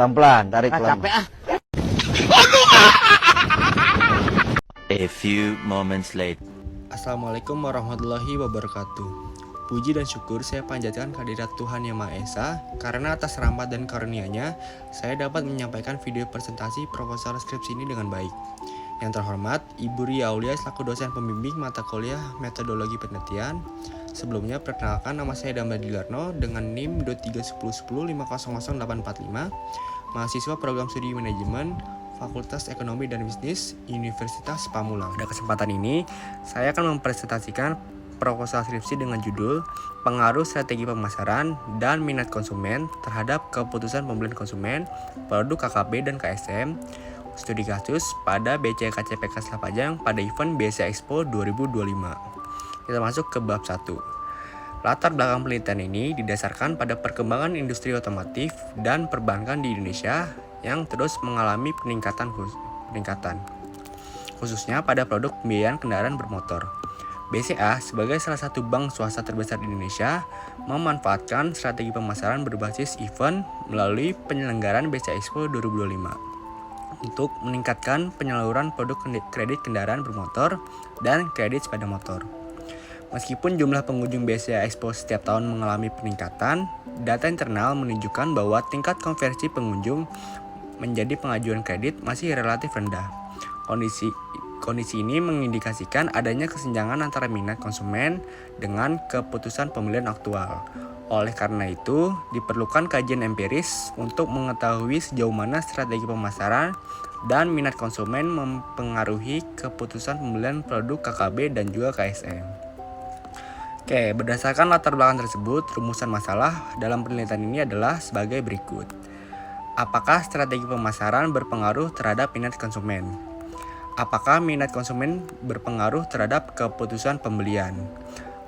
Pelan-pelan, tarik pelan. Capek ah. A few moments later. Assalamualaikum warahmatullahi wabarakatuh. Puji dan syukur saya panjatkan kehadirat Tuhan Yang Maha Esa, karena atas rahmat dan karunia-Nya, saya dapat menyampaikan video presentasi proposal skripsi ini dengan baik. Yang terhormat, Ibu Ria Aulia selaku dosen pembimbing mata kuliah Metodologi Penelitian. Sebelumnya, perkenalkan nama saya Damar Dilarno dengan NIM .31010500845, mahasiswa program studi manajemen Fakultas Ekonomi dan Bisnis Universitas Pamulang. Pada kesempatan ini, saya akan mempresentasikan proposal skripsi dengan judul Pengaruh Strategi Pemasaran dan Minat Konsumen terhadap Keputusan Pembelian Konsumen Produk KKB dan KSM Studi kasus pada BCKCPK Selapajang pada event BSA Expo 2025. Kita masuk ke bab 1. Latar belakang penelitian ini didasarkan pada perkembangan industri otomotif dan perbankan di Indonesia yang terus mengalami peningkatan khususnya pada produk pembiayaan kendaraan bermotor. BCA sebagai salah satu bank swasta terbesar di Indonesia memanfaatkan strategi pemasaran berbasis event melalui penyelenggaraan BCA Expo 2025 untuk meningkatkan penyaluran produk kredit kendaraan bermotor dan kredit sepeda motor. Meskipun jumlah pengunjung BCA Expo setiap tahun mengalami peningkatan, data internal menunjukkan bahwa tingkat konversi pengunjung menjadi pengajuan kredit masih relatif rendah. Kondisi ini mengindikasikan adanya kesenjangan antara minat konsumen dengan keputusan pembelian aktual. Oleh karena itu, diperlukan kajian empiris untuk mengetahui sejauh mana strategi pemasaran dan minat konsumen mempengaruhi keputusan pembelian produk KKB dan juga KSM. Oke, berdasarkan latar belakang tersebut, rumusan masalah dalam penelitian ini adalah sebagai berikut. Apakah strategi pemasaran berpengaruh terhadap minat konsumen? Apakah minat konsumen berpengaruh terhadap keputusan pembelian?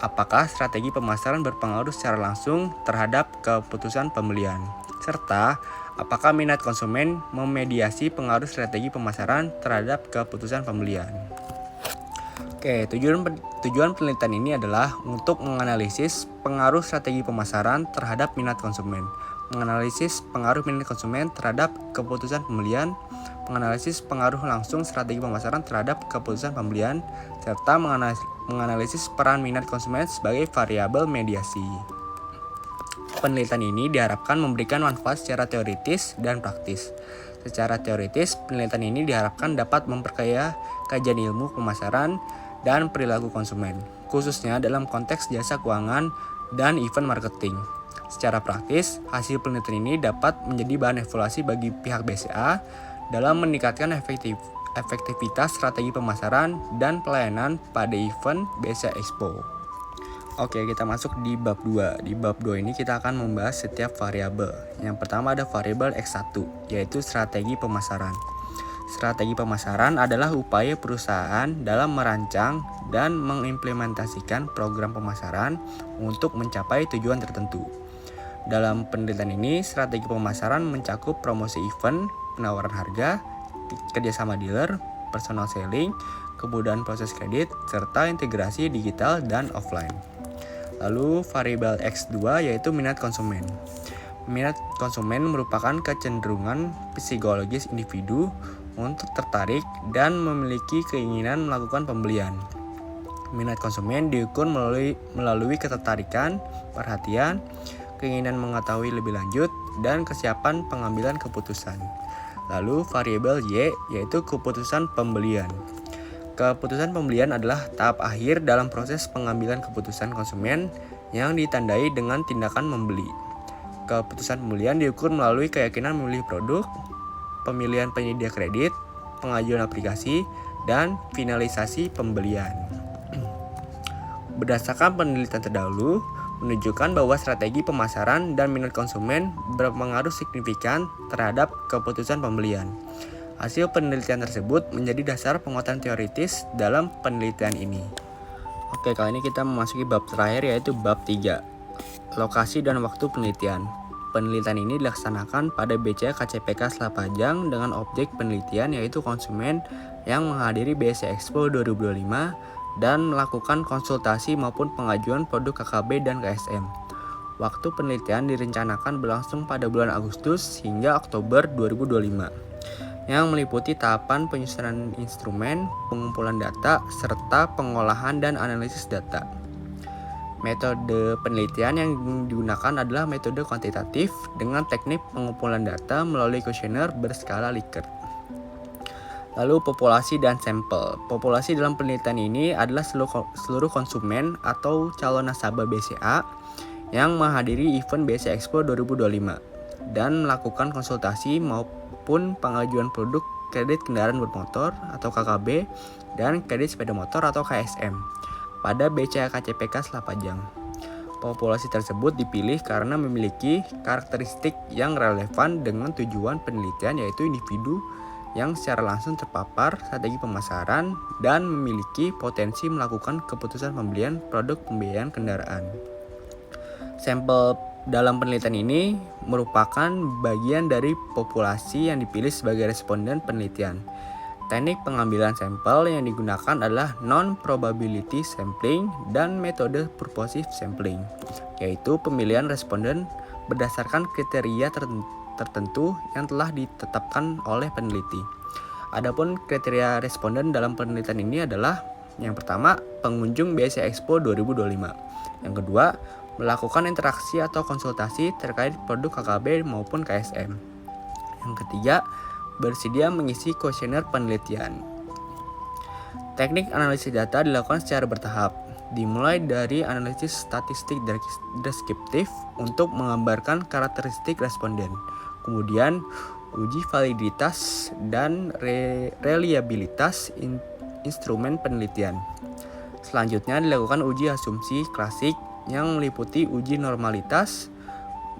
Apakah strategi pemasaran berpengaruh secara langsung terhadap keputusan pembelian? Serta, apakah minat konsumen memediasi pengaruh strategi pemasaran terhadap keputusan pembelian? Oke, tujuan penelitian ini adalah untuk menganalisis pengaruh strategi pemasaran terhadap minat konsumen, menganalisis pengaruh minat konsumen terhadap keputusan pembelian, menganalisis pengaruh langsung strategi pemasaran terhadap keputusan pembelian, serta menganalisis peran minat konsumen sebagai variabel mediasi. Penelitian ini diharapkan memberikan manfaat secara teoritis dan praktis. Secara teoritis, penelitian ini diharapkan dapat memperkaya kajian ilmu pemasaran dan perilaku konsumen, khususnya dalam konteks jasa keuangan dan event marketing. Secara praktis, hasil penelitian ini dapat menjadi bahan evaluasi bagi pihak BCA dalam meningkatkan efektivitas strategi pemasaran dan pelayanan pada event BCA Expo. Oke, kita masuk di bab 2. Di bab 2 ini kita akan membahas setiap variabel. Yang pertama ada variabel X1, yaitu strategi pemasaran. Strategi pemasaran adalah upaya perusahaan dalam merancang dan mengimplementasikan program pemasaran untuk mencapai tujuan tertentu. Dalam penelitian ini, strategi pemasaran mencakup promosi event, penawaran harga, kerjasama dealer, personal selling, kemudahan proses kredit, serta integrasi digital dan offline. Lalu variabel X2 yaitu minat konsumen. Minat konsumen merupakan kecenderungan psikologis individu untuk tertarik dan memiliki keinginan melakukan pembelian. Minat konsumen diukur melalui ketertarikan, perhatian, keinginan mengetahui lebih lanjut, dan kesiapan pengambilan keputusan. Lalu variabel Y yaitu keputusan pembelian. Keputusan pembelian adalah tahap akhir dalam proses pengambilan keputusan konsumen yang ditandai dengan tindakan membeli. Keputusan pembelian diukur melalui keyakinan memilih produk, pemilihan penyedia kredit, pengajuan aplikasi, dan finalisasi pembelian. Berdasarkan penelitian terdahulu, menunjukkan bahwa strategi pemasaran dan minat konsumen berpengaruh signifikan terhadap keputusan pembelian. Hasil penelitian tersebut menjadi dasar penguatan teoritis dalam penelitian ini. Oke, kali ini kita memasuki bab terakhir yaitu bab 3, lokasi dan waktu penelitian. Penelitian ini dilaksanakan pada BCA KCPK Selapajang dengan objek penelitian yaitu konsumen yang menghadiri BSA Expo 2025 dan melakukan konsultasi maupun pengajuan produk KKB dan KSM. Waktu penelitian direncanakan berlangsung pada bulan Agustus hingga Oktober 2025, yang meliputi tahapan penyusunan instrumen, pengumpulan data, serta pengolahan dan analisis data. Metode penelitian yang digunakan adalah metode kuantitatif dengan teknik pengumpulan data melalui kuesioner berskala Likert. Lalu populasi dan sampel. Populasi dalam penelitian ini adalah seluruh konsumen atau calon nasabah BCA yang menghadiri event BCA Expo 2025 dan melakukan konsultasi maupun pengajuan produk kredit kendaraan bermotor atau KKB dan kredit sepeda motor atau KSM pada BCA KCPK Selapajang. Populasi tersebut dipilih karena memiliki karakteristik yang relevan dengan tujuan penelitian, yaitu individu yang secara langsung terpapar strategi pemasaran dan memiliki potensi melakukan keputusan pembelian produk pembiayaan kendaraan. Sampel dalam penelitian ini merupakan bagian dari populasi yang dipilih sebagai responden penelitian. Teknik pengambilan sampel yang digunakan adalah non-probability sampling dan metode purposive sampling, yaitu pemilihan responden berdasarkan kriteria tertentu yang telah ditetapkan oleh peneliti. Adapun kriteria responden dalam penelitian ini adalah: yang pertama, pengunjung BCA Expo 2025. Yang kedua, melakukan interaksi atau konsultasi terkait produk KKB maupun KSM. Yang ketiga, bersedia mengisi kuesioner penelitian. Teknik analisis data dilakukan secara bertahap, dimulai dari analisis statistik deskriptif untuk menggambarkan karakteristik responden. Kemudian, uji validitas dan reliabilitas instrumen penelitian. Selanjutnya dilakukan uji asumsi klasik yang meliputi uji normalitas,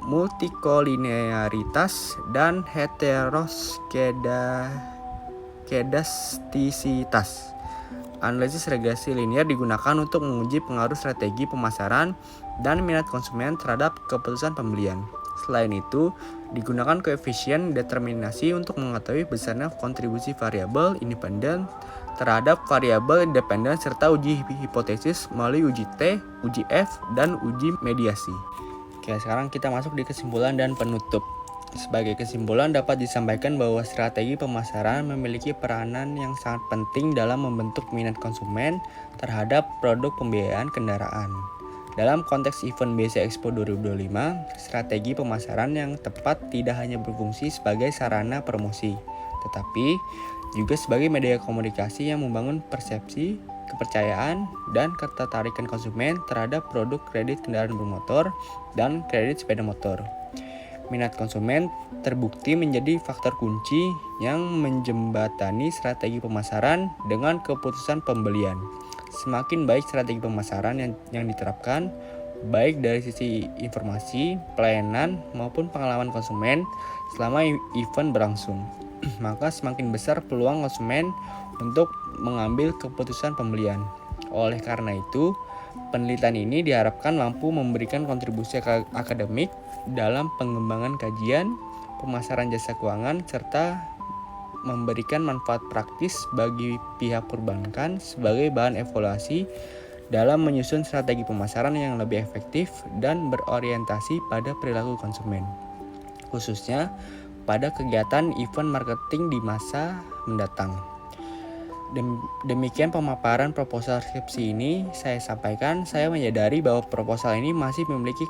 multikolinearitas, dan heteroskedastisitas. Analisis regresi linear digunakan untuk menguji pengaruh strategi pemasaran dan minat konsumen terhadap keputusan pembelian. Selain itu, digunakan koefisien determinasi untuk mengetahui besarnya kontribusi variabel independen terhadap variabel independen serta uji hipotesis melalui uji T, uji F, dan uji mediasi. Oke, sekarang kita masuk di kesimpulan dan penutup. Sebagai kesimpulan dapat disampaikan bahwa strategi pemasaran memiliki peranan yang sangat penting dalam membentuk minat konsumen terhadap produk pembiayaan kendaraan. Dalam konteks event BCA Expo 2025, strategi pemasaran yang tepat tidak hanya berfungsi sebagai sarana promosi, tetapi juga sebagai media komunikasi yang membangun persepsi, kepercayaan, dan ketertarikan konsumen terhadap produk kredit kendaraan bermotor dan kredit sepeda motor. Minat konsumen terbukti menjadi faktor kunci yang menjembatani strategi pemasaran dengan keputusan pembelian. Semakin baik strategi pemasaran yang diterapkan, baik dari sisi informasi, pelayanan, maupun pengalaman konsumen selama event berlangsung, maka semakin besar peluang konsumen untuk mengambil keputusan pembelian. Oleh karena itu, penelitian ini diharapkan mampu memberikan kontribusi akademik dalam pengembangan kajian, pemasaran jasa keuangan, serta memberikan manfaat praktis bagi pihak perbankan sebagai bahan evaluasi dalam menyusun strategi pemasaran yang lebih efektif dan berorientasi pada perilaku konsumen, khususnya pada kegiatan event marketing di masa mendatang. Demikian pemaparan proposal skripsi ini saya sampaikan. Saya menyadari bahwa proposal ini masih memiliki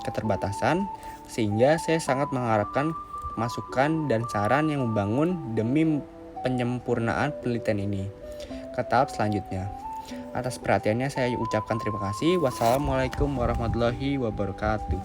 keterbatasan, sehingga saya sangat mengharapkan masukan dan saran yang membangun demi penyempurnaan penelitian ini ke tahap selanjutnya. Atas perhatiannya saya ucapkan terima kasih. Wassalamualaikum warahmatullahi wabarakatuh.